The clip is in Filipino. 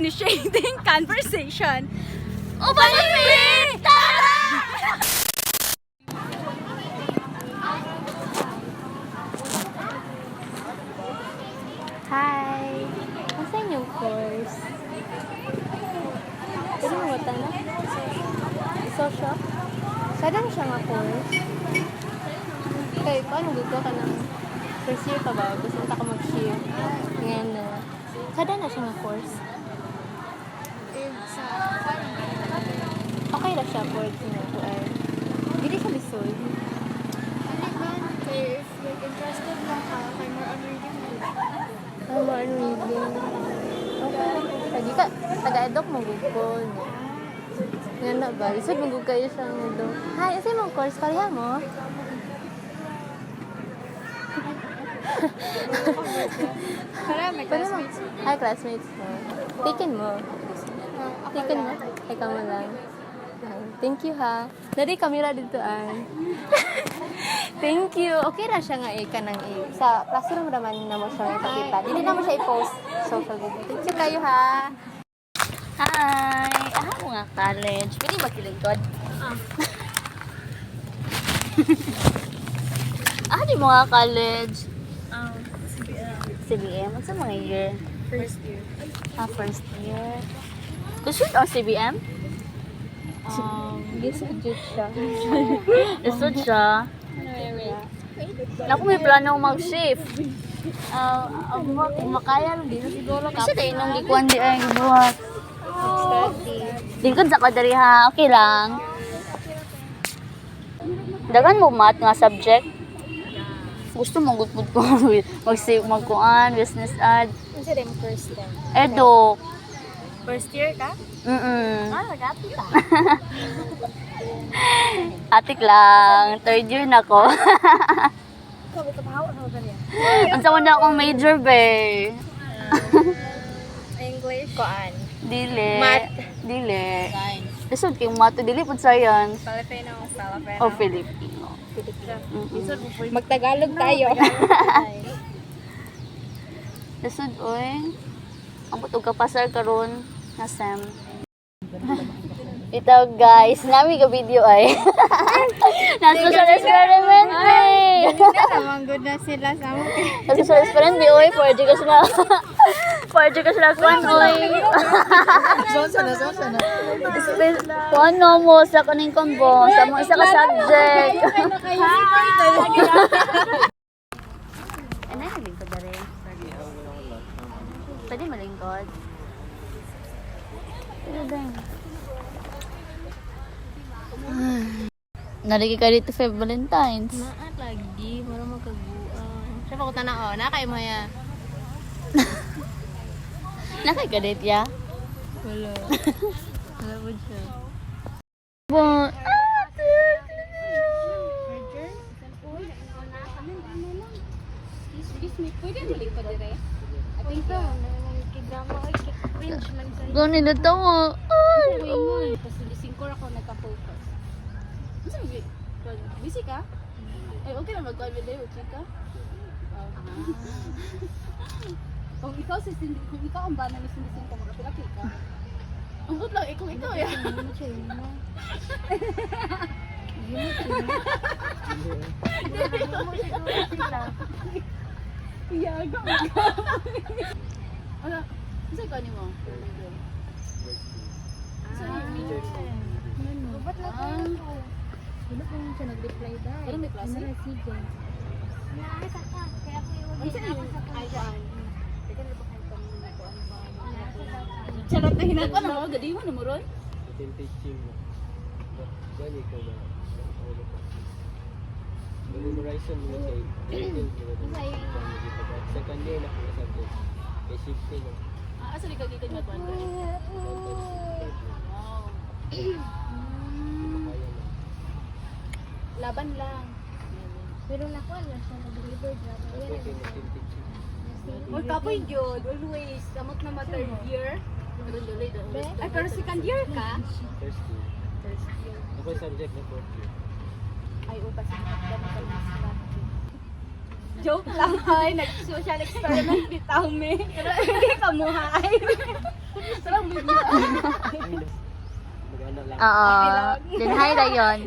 initiating conversation. Ubalimi! Tara! Hi! Asa inyong course? Pwede mo wata na? Social? Sada na siya nga course? Okay, paano gusto ka ng first year pa ba? Gusto ka mag-share? Ngayon na. Sada na siya nga course? Okay lang siya for ay. Hindi siya lisod. If you're interested lang ka, kay more on reading mo. Ano reading? Okay. Lagi ka, taga-edok mo Google. Nga na ba? Lisod mo Google kayo siya ng edok. Hi, isa mong course? Kaliha mo? Para may classmates. Hi, classmates mo. Taken mo. Taken mo? Ikaw mo lang. Thank you ha. Dari kamera dito ay. Thank you. Okay ra siya nga ka nang sa classroom naman na mo siya ipakita. Hindi na mo siya i-post social media. Thank you kayo ha. Hi! Mo nga college. Pwede ba kilingkod? Di mo nga college. CBM. Ano sa mga year? First year. First year. Gusto ang CBM? Gisudjud siya. Gusto siya. Naku, may plano mag-shift. Kung makaya, di na siguro. Kasi tayo nung gikuan di ay buhat. Lingkod sa kadari ha. Okay lang. Dagan mo math nga subject. Gusto mong gutbud ko magkuan, business ad. Kasi rin first time. Edo. First year ka? Nagati ka. Atik lang. Third year na ko. Ikaw, ito mahawa ka ba niya? Ang sama na akong major, be. English? Koan. Dili. Math. Dili. Lisod kayong math. Dili po science. Filipino. O Filipino. Magtagalog tayo. Lisod, oy. Ang putog kapasar karon na Sam. Ito guys, nami ka video ay. Nasa social experiment eh. Naman good na sila sa mo. Nasa social experiment bi oy for educational. For educational kwan oy. Sana. Kuan mo sa kaning combo sa mo isa ka subject. Ano yung lingkod na rin? Pwede malingkod? Pwede din. Nalagi ka dito for Valentine's. Naat lagi, para magkaguang. Siya pa ko tanao, nakay mo ya. Nakay ka dito ya? Wala. Wala po siya. Bon. Excuse me, pwede mo lingkod dire? I think so. Nagkidrama ay cringe man sa Gano'n na to mo. Ay, ingon. Tapos lising ko ako nagka-focus. Ano sabi? Busy ka? Eh, okay na mag-call video, chika. Kung ikaw ang bana ni Sindising ko, makapilapil ka. Ang good lang, kung ikaw ya. Iyaga mo ka. Ano? Saan ka niyo mo? Saan yung major mo? Ba't na tayo? Wala po siya nag-reply dahil. Ano may klase? Ano saan yung ayaan? Teka na ba kayo kami ko ano ba? Charot na hinag. Ano mo? Gadi mo na mo ron? Teaching mo. Gani ko ba? Memorization mo sa second day na kung subject. Kay shifting mo. Asa di kagitid nga tuwan ko? Wow. Kaya na. Laban lang. Pero nakuha na siya nag-deliver drama. Okay, teaching. Or kapoy yun, always. Samot na ma third year. Ay, pero second year ka? First year. First year. Ako yung subject na fourth year. Ay, upas na joke lang ay, nag-social experiment bitaw me. Pero hindi ka muhay. Sarang video. Mag-ano lang. Oo. Then hi dayon.